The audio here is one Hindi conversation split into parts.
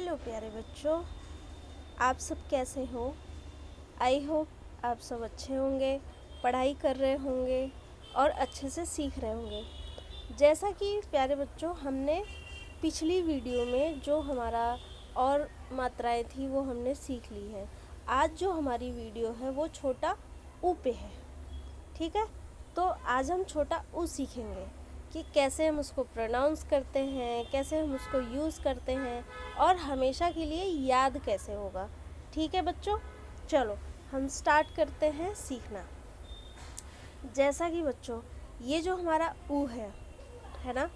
हेलो प्यारे बच्चों, आप सब कैसे हो। आई होप आप सब अच्छे होंगे, पढ़ाई कर रहे होंगे और अच्छे से सीख रहे होंगे। जैसा कि प्यारे बच्चों हमने पिछली वीडियो में जो हमारा और मात्राएं थी वो हमने सीख ली है। आज जो हमारी वीडियो है वो छोटा ऊ पे है, ठीक है। तो आज हम छोटा ऊ सीखेंगे कि कैसे हम उसको प्रोनाउंस करते हैं, कैसे हम उसको यूज़ करते हैं और हमेशा के लिए याद कैसे होगा। ठीक है बच्चों, चलो हम स्टार्ट करते हैं सीखना। जैसा कि बच्चों ये जो हमारा ऊ है ना,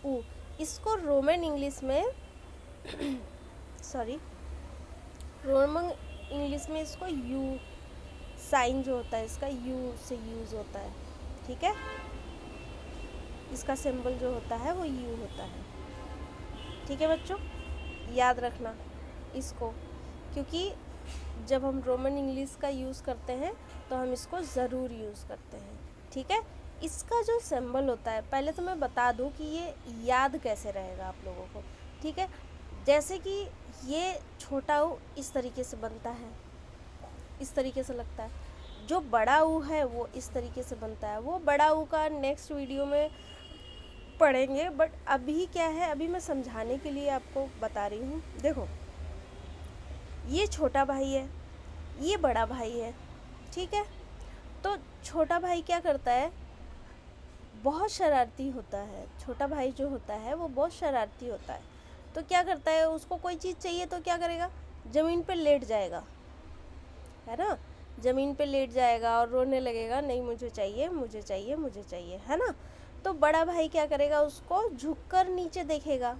ऊ, इसको रोमन इंग्लिश में सॉरी रोमन इंग्लिश में इसको यू साइन जो होता है इसका यू से यूज़ होता है, ठीक है। इसका सिंबल जो होता है वो यू होता है, ठीक है बच्चों, याद रखना इसको, क्योंकि जब हम रोमन इंग्लिश का यूज़ करते हैं तो हम इसको ज़रूर यूज़ करते हैं, ठीक है। इसका जो सिंबल होता है, पहले तो मैं बता दूं कि ये याद कैसे रहेगा आप लोगों को, ठीक है। जैसे कि ये छोटा ऊ इस तरीके से बनता है, इस तरीके से लगता है। जो बड़ा ऊ है वो इस तरीके से बनता है। वो बड़ा ऊ का नेक्स्ट वीडियो में पढ़ेंगे, बट अभी क्या है, अभी मैं समझाने के लिए आपको बता रही हूँ। देखो ये छोटा भाई है, ये बड़ा भाई है, ठीक है। तो छोटा भाई क्या करता है, बहुत शरारती होता है। छोटा भाई जो होता है वो बहुत शरारती होता है। तो क्या करता है, उसको कोई चीज़ चाहिए तो क्या करेगा, ज़मीन पे लेट जाएगा, है ना। ज़मीन पे लेट जाएगा और रोने लगेगा, नहीं मुझे चाहिए मुझे चाहिए मुझे चाहिए, है ना। तो बड़ा भाई क्या करेगा, उसको झुककर नीचे देखेगा,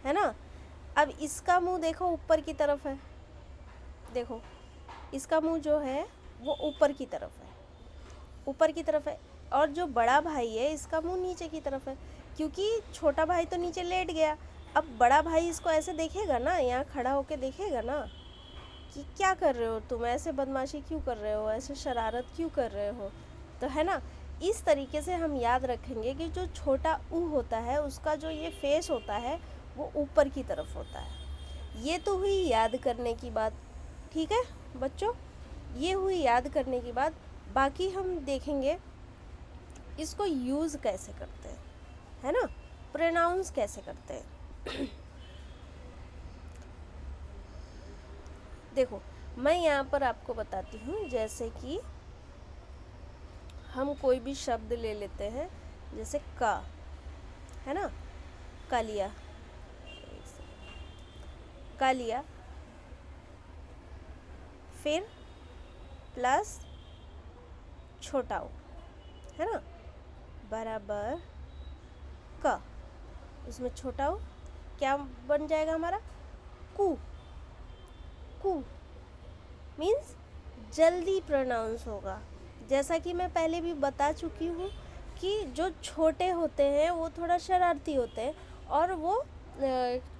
है ना। अब इसका मुंह देखो ऊपर की तरफ है, देखो इसका मुंह जो है वो ऊपर की तरफ है, ऊपर की तरफ है। और जो बड़ा भाई है इसका मुंह नीचे की तरफ है, क्योंकि छोटा भाई तो नीचे लेट गया। अब बड़ा भाई इसको ऐसे देखेगा ना, यहाँ खड़ा होके देखेगा ना कि क्या कर रहे हो तुम, ऐसे बदमाशी क्यों कर रहे हो, ऐसे शरारत क्यों कर रहे हो, तो है ना। इस तरीके से हम याद रखेंगे कि जो छोटा ऊ होता है उसका जो ये फेस होता है वो ऊपर की तरफ होता है। ये तो हुई याद करने की बात, ठीक है बच्चों, ये हुई याद करने की बात। बाकी हम देखेंगे इसको यूज़ कैसे करते हैं, है ना, प्रोनाउंस कैसे करते हैं। देखो मैं यहाँ पर आपको बताती हूँ, जैसे कि हम कोई भी शब्द ले लेते हैं, जैसे का, है ना, कालिया, कालिया, फिर प्लस छोटा ऊ, है ना, बराबर का, इसमें छोटा ऊ क्या बन जाएगा हमारा, कू। कू मीन्स जल्दी प्रोनाउंस होगा। जैसा कि मैं पहले भी बता चुकी हूँ कि जो छोटे होते हैं वो थोड़ा शरारती होते हैं और वो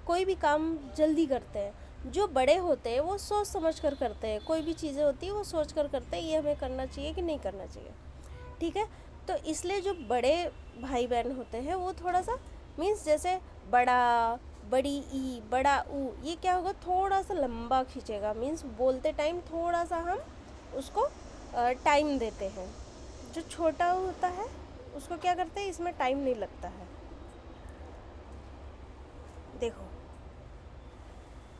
कोई भी काम जल्दी करते हैं। जो बड़े होते हैं वो सोच समझ कर करते हैं, कोई भी चीज़ें होती है वो सोच कर करते हैं, ये हमें करना चाहिए कि नहीं करना चाहिए, ठीक है। तो इसलिए जो बड़े भाई बहन होते हैं वो थोड़ा सा मीन्स जैसे बड़ा, बड़ी ई, बड़ा ऊ, ये क्या होगा, थोड़ा सा लंबा खींचेगा, मीन्स बोलते टाइम थोड़ा सा हम उसको टाइम देते हैं। जो छोटा होता है उसको क्या करते हैं, इसमें टाइम नहीं लगता है। देखो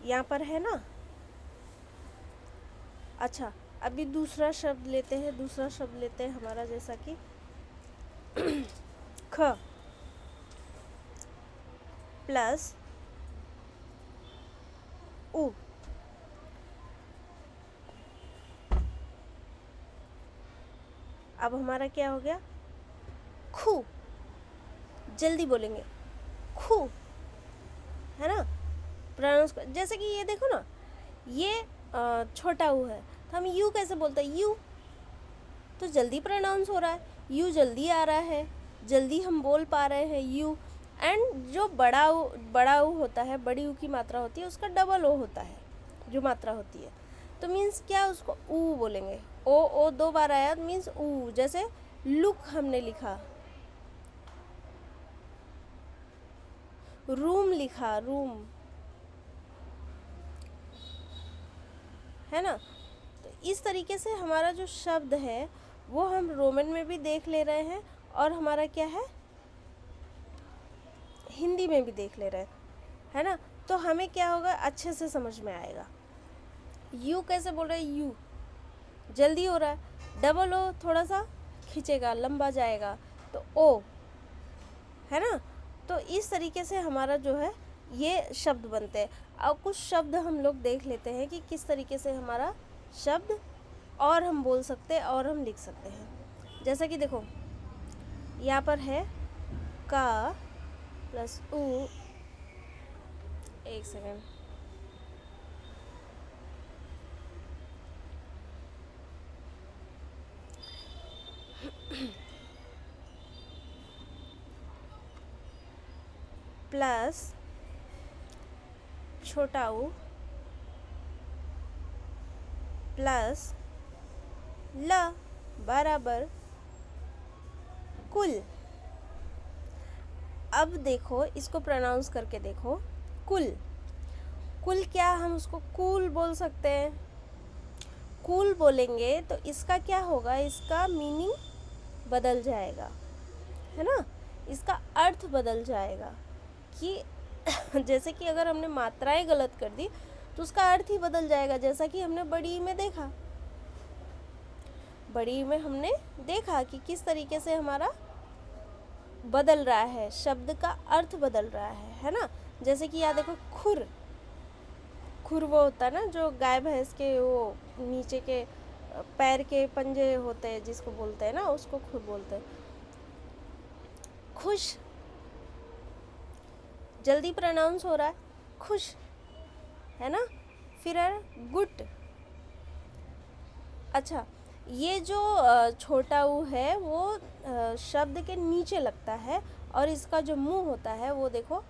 यहाँ पर है ना। अच्छा अभी दूसरा शब्द लेते हैं, दूसरा शब्द लेते हैं हमारा, जैसा कि ख प्लस ऊ, अब हमारा क्या हो गया, खू। जल्दी बोलेंगे खू, है ना, प्रोनाउंस। जैसे कि ये देखो ना, ये छोटा ऊ है तो हम यू कैसे बोलते हैं, यू, तो जल्दी प्रोनाउंस हो रहा है, यू जल्दी आ रहा है, जल्दी हम बोल पा रहे हैं यू। एंड जो बड़ा ऊ होता है, बड़ी ऊ की मात्रा होती है उसका डबल ओ होता है, जो मात्रा होती है। तो मीन्स क्या, उसको ऊ बोलेंगे, ओ दो बार आया मीन्स ऊ। जैसे लुक हमने लिखा, रूम लिखा, रूम, है ना। तो इस तरीके से हमारा जो शब्द है वो हम रोमन में भी देख ले रहे हैं और हमारा क्या है, हिंदी में भी देख ले रहे हैं, है ना। तो हमें क्या होगा, अच्छे से समझ में आएगा। यू कैसे बोल रहे हैं, यू जल्दी हो रहा है, डबल ओ थोड़ा सा खींचेगा, लंबा जाएगा, तो ओ, है ना। तो इस तरीके से हमारा जो है ये शब्द बनते हैं। अब कुछ शब्द हम लोग देख लेते हैं कि किस तरीके से हमारा शब्द और हम बोल सकते हैं और हम लिख सकते हैं। जैसा कि देखो यहाँ पर है का प्लस ऊ, एक सेकेंड, प्लस छोटा ऊ प्लस ल बराबर कुल। अब देखो इसको प्रोनाउंस करके देखो, कुल। कुल क्या, हम उसको कूल बोल सकते हैं। कूल बोलेंगे तो इसका क्या होगा, इसका मीनिंग बदल जाएगा, है ना, इसका अर्थ बदल जाएगा कि जैसे कि अगर हमने मात्राएं गलत कर दी तो उसका अर्थ ही बदल जाएगा। जैसा कि हमने बड़ी में देखा, बड़ी में हमने देखा कि किस तरीके से हमारा बदल रहा है, शब्द का अर्थ बदल रहा है ना। जैसे कि यहाँ देखो खुर, खुर वो होता है ना जो गाय भैंस के वो नीचे के पैर के पंजे होते हैं जिसको बोलते हैं ना, उसको खुर बोलते हैं। खुश जल्दी प्रोनाउंस हो रहा है, खुश, है ना। फिर है गुट। अच्छा, ये जो छोटा ऊ है वो शब्द के नीचे लगता है और इसका जो मुंह होता है वो देखो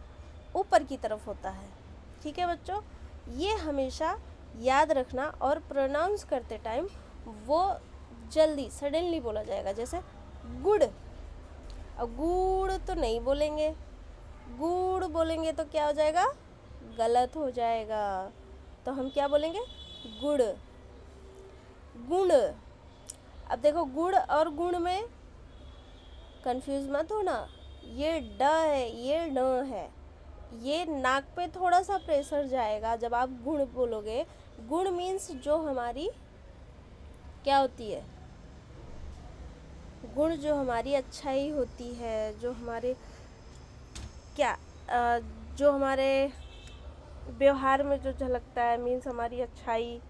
ऊपर की तरफ होता है। ठीक है बच्चों, ये हमेशा याद रखना और प्रोनाउंस करते टाइम वो जल्दी सडनली बोला जाएगा। जैसे गुड़, अब गुड़ तो नहीं बोलेंगे, गुड़ बोलेंगे तो क्या हो जाएगा, गलत हो जाएगा। तो हम क्या बोलेंगे, गुड़, गुण। अब देखो गुड़ और गुण में कंफ्यूज मत होना, ये ड है ये न है, ये नाक पे थोड़ा सा प्रेशर जाएगा जब आप गुण बोलोगे। गुण मीन्स जो हमारी क्या होती है, गुण जो हमारी अच्छाई होती है, जो हमारे क्या जो हमारे व्यवहार में जो झलकता है, मीन्स हमारी अच्छाई।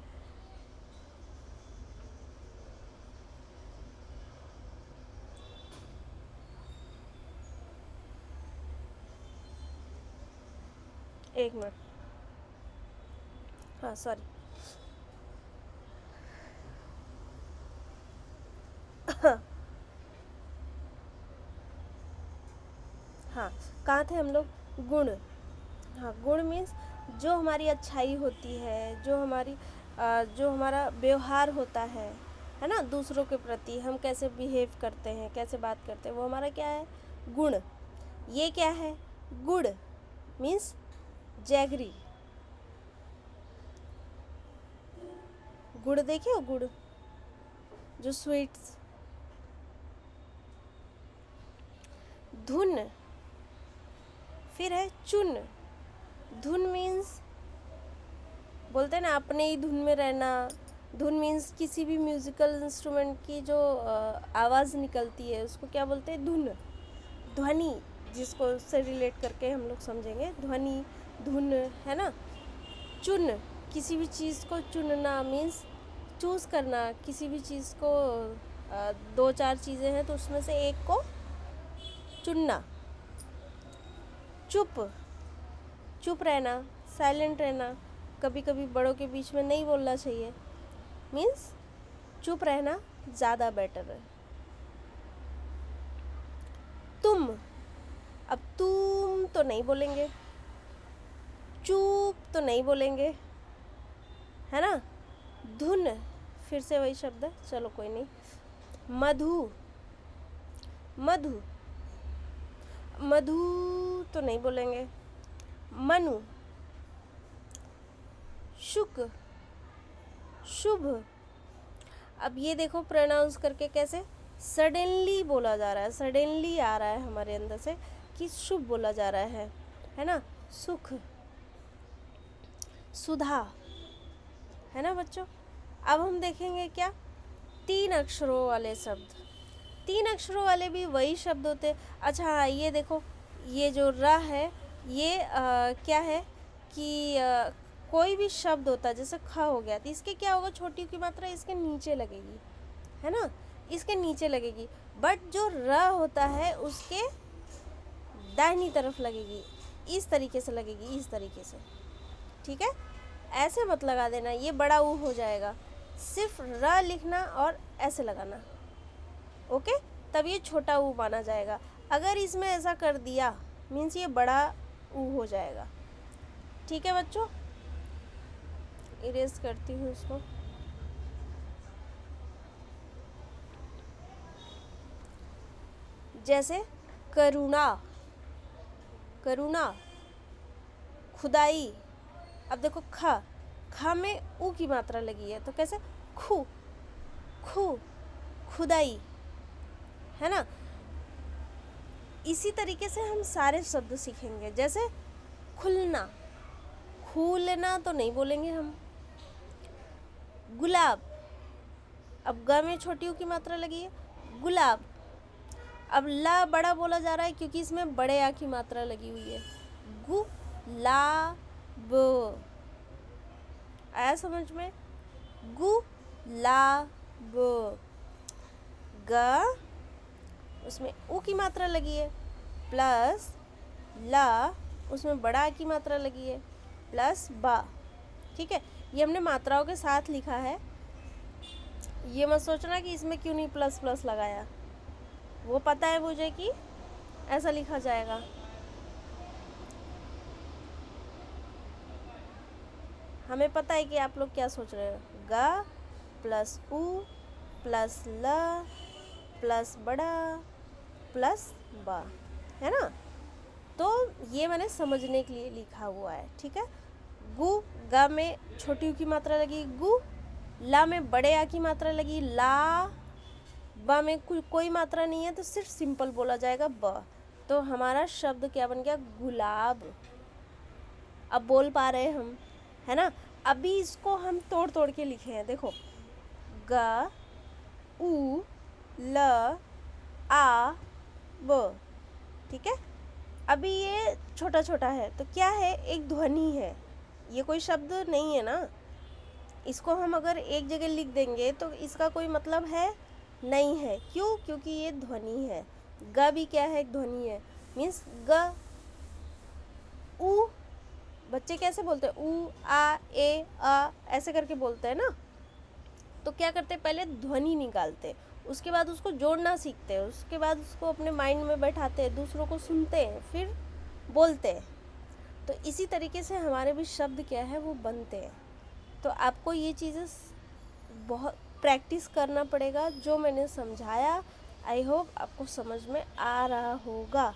एक मिनट, हाँ सॉरी हाँ कहाँ थे हम लोग, गुण। हाँ, गुण मीन्स जो हमारी अच्छाई होती है, जो हमारा व्यवहार होता है ना, दूसरों के प्रति हम कैसे बिहेव करते हैं, कैसे बात करते हैं, वो हमारा क्या है, गुण। ये क्या है, गुड़ मीन्स जैगरी। गुड़ देखे हो, गुड़ जो स्वीट्स। धुन, फिर है चुन। धुन मीन्स बोलते हैं ना अपने ही धुन में रहना। धुन मीन्स किसी भी म्यूज़िकल इंस्ट्रूमेंट की जो आवाज़ निकलती है उसको क्या बोलते हैं, धुन। ध्वनि, जिसको उससे रिलेट करके हम लोग समझेंगे, ध्वनि, धुन, है ना। चुन, किसी भी चीज़ को चुनना मीन्स चूज़ करना, किसी भी चीज़ को दो चार चीज़ें हैं तो उसमें से एक को चुनना। चुप, चुप रहना, साइलेंट रहना, कभी कभी बड़ों के बीच में नहीं बोलना चाहिए, मीन्स चुप रहना ज़्यादा बेटर है। तुम, अब तुम तो नहीं बोलेंगे, चुप तो नहीं बोलेंगे, है ना। धुन, फिर से वही शब्द है, चलो कोई नहीं। मधु, मधु, मधु तो नहीं बोलेंगे। मनु, शुक, शुभ। अब ये देखो प्रोनाउंस करके कैसे सडनली बोला जा रहा है, सडनली आ रहा है हमारे अंदर से कि शुभ बोला जा रहा है ना। सुख, सुधा, है ना बच्चों। अब हम देखेंगे क्या 3 अक्षरों वाले शब्द। 3 अक्षरों वाले भी वही शब्द होते। अच्छा हाँ, ये देखो ये जो र है ये क्या है कि कोई भी शब्द होता है जैसे ख हो गया तो इसके क्या होगा, छोटी की मात्रा इसके नीचे लगेगी, है ना, इसके नीचे लगेगी। बट जो र होता है उसके दाहिनी तरफ लगेगी, इस तरीके से लगेगी, इस तरीके से, ठीक है। ऐसे मत लगा देना, ये बड़ा ऊ हो जाएगा। सिर्फ र लिखना और ऐसे लगाना, ओके, तब ये छोटा ऊ माना जाएगा। अगर इसमें ऐसा कर दिया मीन्स ये बड़ा ऊ हो जाएगा, ठीक है बच्चों। इरेज करती हूँ इसको। जैसे करुणा, करुणा, खुदाई। अब देखो ख में ऊ की मात्रा लगी है तो कैसे खु, खु, खुदाई, है ना। इसी तरीके से हम सारे शब्द सीखेंगे। जैसे खुलना, खूलना तो नहीं बोलेंगे हम। गुलाब, अब ग में छोटी ऊ की मात्रा लगी है, गुलाब। अब ला बड़ा बोला जा रहा है क्योंकि इसमें बड़े आ की मात्रा लगी हुई है। गुलाब, आया समझ में। गुलाब, ग उसमें ऊ की मात्रा लगी है प्लस ला उसमें बड़ा आ की मात्रा लगी है प्लस बा, ठीक है। ये हमने मात्राओं के साथ लिखा है, ये मत सोचना कि इसमें क्यों नहीं प्लस प्लस लगाया, वो पता है मुझे कि ऐसा लिखा जाएगा। हमें पता है कि आप लोग क्या सोच रहे हो। ग प्लस ऊ प्लस ल प्लस बड़ा प्लस बा, है ना। तो ये मैंने समझने के लिए लिखा हुआ है, ठीक है। गु, ग में छोटी ऊ की मात्रा लगी गु, ला में बड़े आ की मात्रा लगी ला, बा में कोई मात्रा नहीं है तो सिर्फ सिंपल बोला जाएगा ब। तो हमारा शब्द क्या बन गया, गुलाब। अब बोल पा रहे हम, है ना। अभी इसको हम तोड़ तोड़ के लिखे हैं, देखो ग उ ल आ ब, ठीक है। अभी ये छोटा छोटा है तो क्या है, एक ध्वनि है, ये कोई शब्द नहीं है ना। इसको हम अगर एक जगह लिख देंगे तो इसका कोई मतलब है नहीं है। क्यों, क्योंकि ये ध्वनि है। ग भी क्या है, एक ध्वनि है। मीन्स ग उ, बच्चे कैसे बोलते हैं उ आ ए आ ऐसे करके बोलते हैं ना। तो क्या करते हैं, पहले ध्वनि निकालते, उसके बाद उसको जोड़ना सीखते हैं, उसके बाद उसको अपने माइंड में बैठाते हैं, दूसरों को सुनते हैं, फिर बोलते हैं। तो इसी तरीके से हमारे भी शब्द क्या है वो बनते हैं। तो आपको ये चीज़ें बहुत प्रैक्टिस करना पड़ेगा। जो मैंने समझाया आई होप आपको समझ में आ रहा होगा,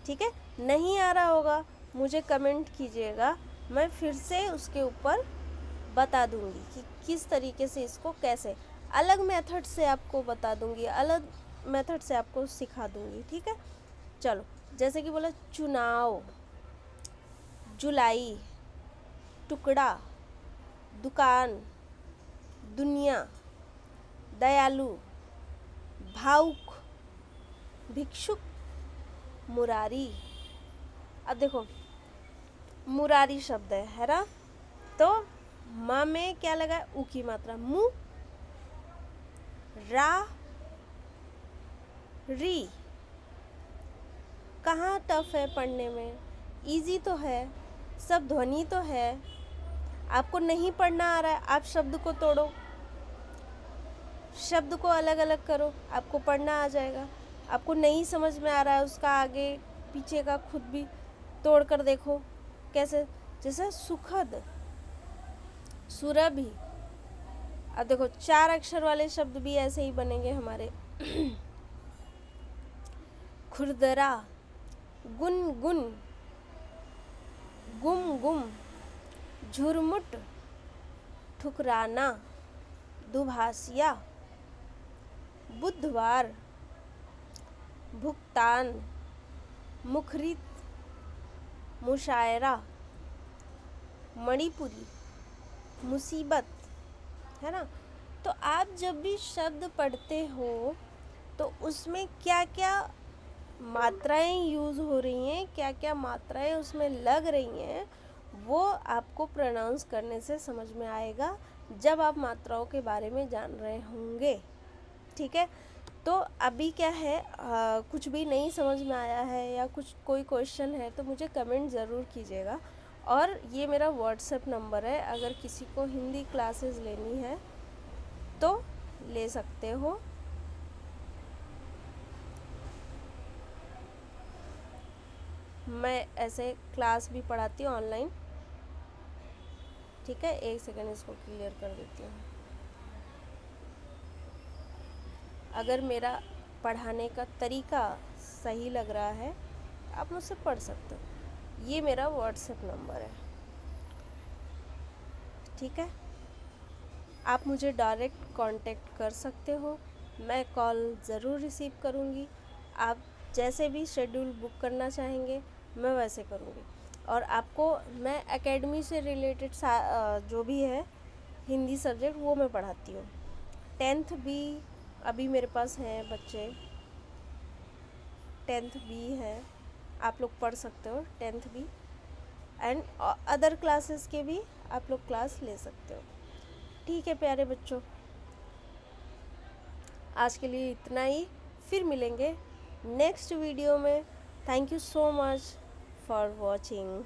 ठीक है। नहीं आ रहा होगा मुझे कमेंट कीजिएगा, मैं फिर से उसके ऊपर बता दूंगी कि किस तरीके से इसको कैसे अलग मेथड से आपको बता दूंगी, अलग मेथड से आपको सिखा दूंगी, ठीक है। चलो, जैसे कि बोला चुनाव, जुलाई, टुकड़ा, दुकान, दुनिया, दयालु, भावुक, भिक्षुक, मुरारी। अब देखो मुरारी शब्द है ना, तो माँ में क्या लगा है, ऊ की मात्रा, मु रा री। कहाँ टफ है पढ़ने में, इजी तो है, सब ध्वनि तो है। आपको नहीं पढ़ना आ रहा है, आप शब्द को तोड़ो, शब्द को अलग अलग करो, आपको पढ़ना आ जाएगा। आपको नहीं समझ में आ रहा है उसका आगे पीछे का खुद भी तोड़ कर देखो कैसे। जैसे सुखद, सुरभि। अब देखो 4 अक्षर वाले शब्द भी ऐसे ही बनेंगे हमारे। खुरदरा, गुनगुन, गुम गुम, झुरमुट, ठुकराना, दुभाषिया, बुधवार, भुगतान, मुखरित, मुशायरा, मणिपुरी, मुसीबत, है ना। तो आप जब भी शब्द पढ़ते हो तो उसमें क्या क्या मात्राएं यूज़ हो रही हैं, क्या क्या मात्राएं उसमें लग रही हैं, वो आपको प्रोनाउंस करने से समझ में आएगा जब आप मात्राओं के बारे में जान रहे होंगे। ठीक है, तो अभी क्या है, कुछ भी नहीं समझ में आया है या कुछ कोई क्वेश्चन है तो मुझे कमेंट ज़रूर कीजिएगा। और ये मेरा व्हाट्सएप नंबर है, अगर किसी को हिंदी क्लासेस लेनी है तो ले सकते हो। मैं ऐसे क्लास भी पढ़ाती हूँ ऑनलाइन। ठीक है, एक सेकंड इसको क्लियर कर देती हूँ। अगर मेरा पढ़ाने का तरीका सही लग रहा है आप मुझसे पढ़ सकते हो। ये मेरा व्हाट्सएप नंबर है। ठीक है, आप मुझे डायरेक्ट कांटेक्ट कर सकते हो, मैं कॉल ज़रूर रिसीव करूँगी। आप जैसे भी शेड्यूल बुक करना चाहेंगे मैं वैसे करूँगी। और आपको मैं एकेडमी से रिलेटेड जो भी है हिंदी सब्जेक्ट वो मैं पढ़ाती हूँ। 10th भी अभी मेरे पास हैं बच्चे, 10th भी हैं, आप लोग पढ़ सकते हो 10th भी, एंड अदर क्लासेस के भी आप लोग क्लास ले सकते हो। ठीक है प्यारे बच्चों, आज के लिए इतना ही, फिर मिलेंगे नेक्स्ट वीडियो में। Thank you so much for watching.